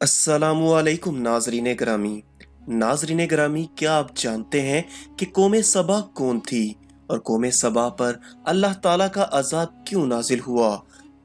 अस्सलामुअलैकुम नाजरीन ग्रामी, क्या आप जानते हैं कि कौम सबा कौन थी और कौम सबा पर अल्लाह ताला का अजाब क्यों नाजिल हुआ।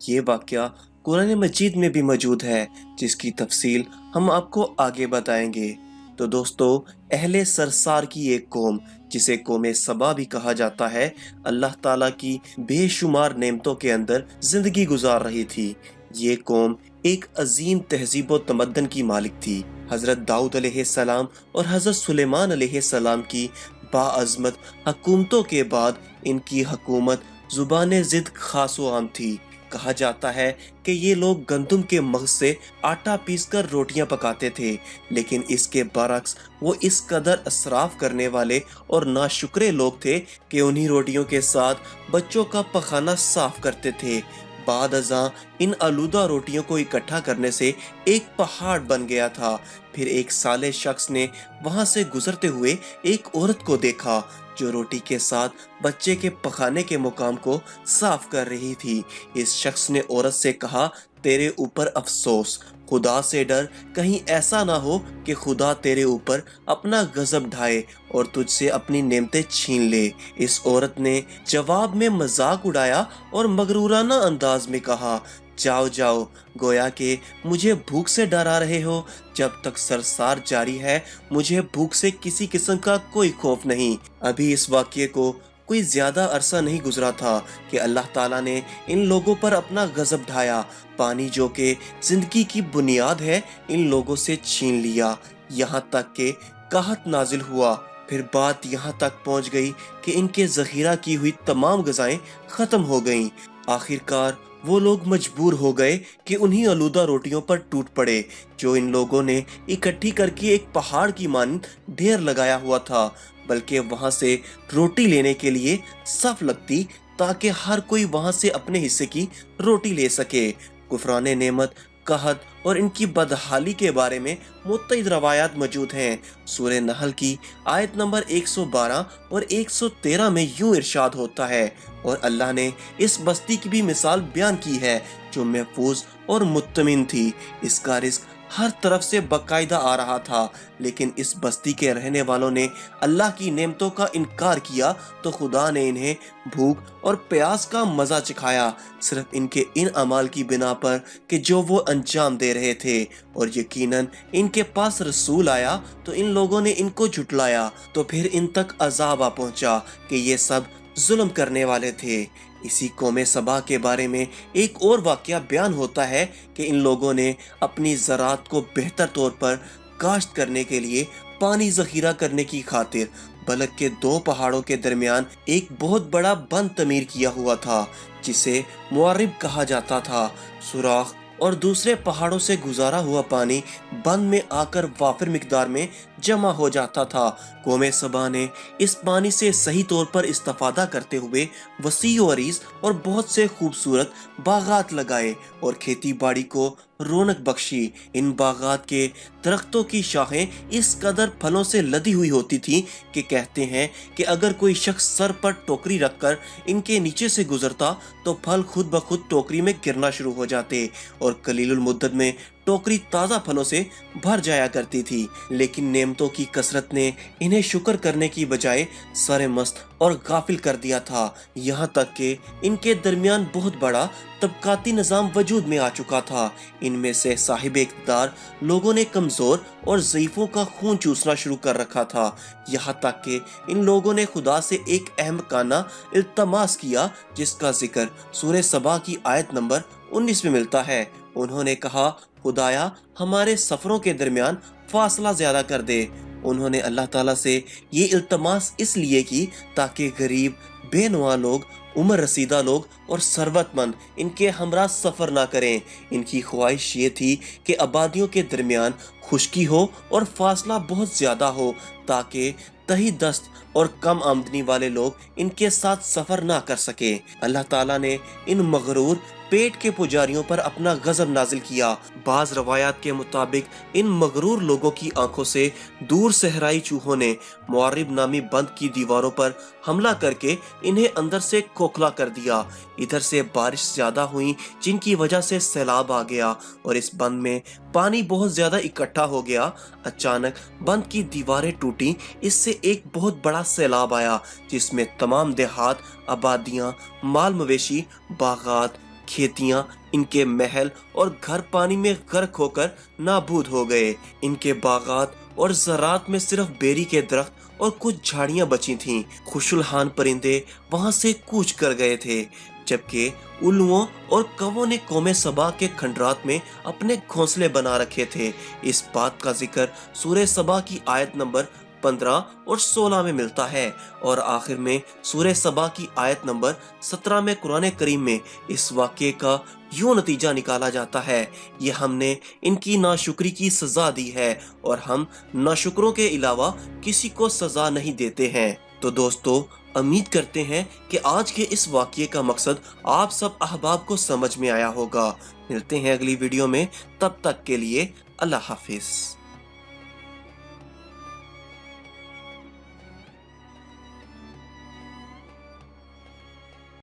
ये वाक़या कुरान मजीद में भी मौजूद है, जिसकी तफसील हम आपको आगे बताएंगे। तो दोस्तों, अहले सरसार की एक कौम जिसे कौम सबा भी कहा जाता है, अल्लाह ताला की बेशुमार नेमतों के अंदर जिंदगी गुजार रही थी। ये कौम एक अजीम तहजीब व तमद्दन की मालिक थी। हजरत दाऊद अलैहिस्सलाम और हजरत सुलेमान अलैहिस्सलाम की बाअज़मत हुकूमतों के बाद इनकी हुकूमत जुबान जिद खासो आम थी। कहा जाता है कि ये लोग गंदुम के मग़ज़ से आटा पीसकर रोटियां पकाते थे, लेकिन इसके बरक्स वो इस कदर असराफ करने वाले और नाशुक्रे लोग थे कि उन्हीं रोटियों के साथ बच्चों का पखाना साफ करते थे। बाद अज़ां इन आलूदा रोटियों को इकट्ठा करने से एक पहाड़ बन गया था। फिर एक साले शख्स ने वहां से गुजरते हुए एक औरत को देखा जो रोटी के साथ बच्चे के पकाने के मुकाम को साफ कर रही थी। इस शख्स ने औरत से कहा, तेरे ऊपर अफसोस, खुदा से डर, कहीं ऐसा ना हो कि खुदा तेरे ऊपर अपना गजब ढाए और तुझसे अपनी नेमतें छीन ले। इस औरत ने जवाब में मजाक उड़ाया और मगरूराना अंदाज में कहा, जाओ जाओ, गोया कि मुझे भूख से डरा रहे हो। जब तक सरसार जारी है मुझे भूख से किसी किस्म का कोई खौफ नहीं। अभी इस वाक़ये को कोई ज्यादा अरसा नहीं गुजरा था कि अल्लाह ताला ने इन लोगों पर अपना गजब ढाया। पानी जो कि जिंदगी की बुनियाद है, इन लोगों से छीन लिया, यहाँ तक कि कहत नाजिल हुआ। फिर बात यहाँ तक पहुँच गई कि इनके जखीरा की हुई तमाम गजाएं खत्म हो गईं। आखिरकार वो लोग मजबूर हो गए कि उन्हीं आलूदा रोटियों पर टूट पड़े जो इन लोगों ने इकट्ठी करके एक पहाड़ की मानद ढेर लगाया हुआ था। बल्कि वहां से रोटी लेने के लिए सफ लगती ताकि हर कोई वहां से अपने हिस्से की रोटी ले सके। कुफरान नेमत, कहत और इनकी बदहाली के बारे में मुत्तइद रवायात मौजूद हैं। सूरह नहल की आयत नंबर 112 और 113 में यूं इरशाद होता है, और अल्लाह ने इस बस्ती की भी मिसाल बयान की है जो महफूज और मुत्तमिन थी। इसका रिस्क हर तरफ से बकायदा आ रहा था, लेकिन इस बस्ती के रहने वालों ने अल्लाह की नेमतों का इनकार किया तो खुदा ने इन्हें भूख और प्यास का मजा चखाया, सिर्फ इनके इन अमाल की बिना पर कि जो वो अंजाम दे रहे थे। और यकीनन इनके पास रसूल आया तो इन लोगों ने इनको झुटलाया, तो फिर इन तक अजाब आ पहुंचा कि ये सब जुल्म करने वाले थे। इसी कौमे सबा के बारे में एक और वाकया बयान होता है कि इन लोगों ने अपनी ज़रात को बेहतर तौर पर काश्त करने के लिए पानी ज़खीरा करने की खातिर बलक के दो पहाड़ों के दरमियान एक बहुत बड़ा बंद तमीर किया हुआ था, जिसे मुआरिब कहा जाता था। सुराख और दूसरे पहाड़ों से गुजारा हुआ पानी बंद में आकर वाफिर मिकदार में जमा हो जाता था। कौमे सबा ने इस पानी से सही तौर पर इस्तेफादा करते हुए वसी व अरीज और बहुत से खूबसूरत बागात लगाए और खेती बाड़ी को रौनक बख्शी। इन बागात के दरख्तों की शाखें इस कदर फलों से लदी हुई होती थी कि कहते हैं कि अगर कोई शख्स सर पर टोकरी रखकर इनके नीचे से गुजरता तो फल खुद ब खुद टोकरी में गिरना शुरू हो जाते और कलीलुल मुद्दत में टोकरी ताज़ा फलों से भर जाया करती थी। लेकिन नेमतों की कसरत ने इन्हें शुक्र करने की बजाय सरे मस्त और गाफिल कर दिया था। यहाँ तक कि इनके दरमियान बहुत बड़ा तबकाती निज़ाम वजूद में आ चुका था। इनमें से साहिब इक़्तिदार लोगों ने कमज़ोर और ज़ईफ़ों का खून चूसना शुरू कर रखा था। यहाँ तक कि इन लोगों ने खुदा से एक अहमकाना इल्तमास किया, जिसका जिक्र सूरह सबा की आयत नंबर 19 में मिलता है। उन्होंने कहा, खुदाया हमारे सफरों के दरमियान फासला ज्यादा कर दे। उन्होंने अल्लाह ताला से ये इल्तमास इसलिए की ताकि गरीब, बेनुआ लोग, उम्र रसीदा लोग और सरवतमंद इनके हमरा सफ़र ना करें। इनकी ख्वाहिश ये थी कि आबादियों के दरमियान खुश्की हो और फासला बहुत ज़्यादा हो, ताकि तही दस्त और कम आमदनी वाले लोग इनके साथ सफ़र ना कर सके। अल्लाह ताला ने इन मगरूर پیٹ کے پجاریوں پر اپنا غضب نازل کیا۔ بعض روایات کے مطابق ان مغرور لوگوں کی آنکھوں سے دور صحرائی چوہوں نے معرب نامی بند کی دیواروں پر حملہ کر کے انہیں اندر سے کھوکھلا کر دیا۔ ادھر سے بارش زیادہ ہوئی جن کی وجہ سے سیلاب آ گیا اور اس بند میں پانی بہت زیادہ اکٹھا ہو گیا۔ اچانک بند کی دیواریں ٹوٹی، اس سے ایک بہت بڑا سیلاب آیا جس میں تمام دیہات، آبادیاں، مال مویشی، باغات، کھیتیاں، ان کے محل اور گھر پانی میں غرق ہو کر نابود ہو گئے۔ ان کے باغات اور زراعت میں صرف بیری کے درخت اور کچھ جھاڑیاں بچی تھیں۔ خوشلحان پرندے وہاں سے کوچ کر گئے تھے، جبکہ الوؤں اور کووں نے قوم سبا کے کھنڈرات میں اپنے گھونسلے بنا رکھے تھے۔ اس بات کا ذکر سورہ سبا کی آیت نمبر 15 اور 16 میں ملتا ہے، اور آخر میں سورہ سبا کی آیت نمبر 17 میں قرآن کریم میں اس واقعے کا یوں نتیجہ نکالا جاتا ہے: یہ ہم نے ان کی ناشکری کی سزا دی ہے اور ہم ناشکروں کے علاوہ کسی کو سزا نہیں دیتے ہیں۔ تو دوستو، امید کرتے ہیں کہ آج کے اس واقعے کا مقصد آپ سب احباب کو سمجھ میں آیا ہوگا۔ ملتے ہیں اگلی ویڈیو میں، تب تک کے لیے اللہ حافظ۔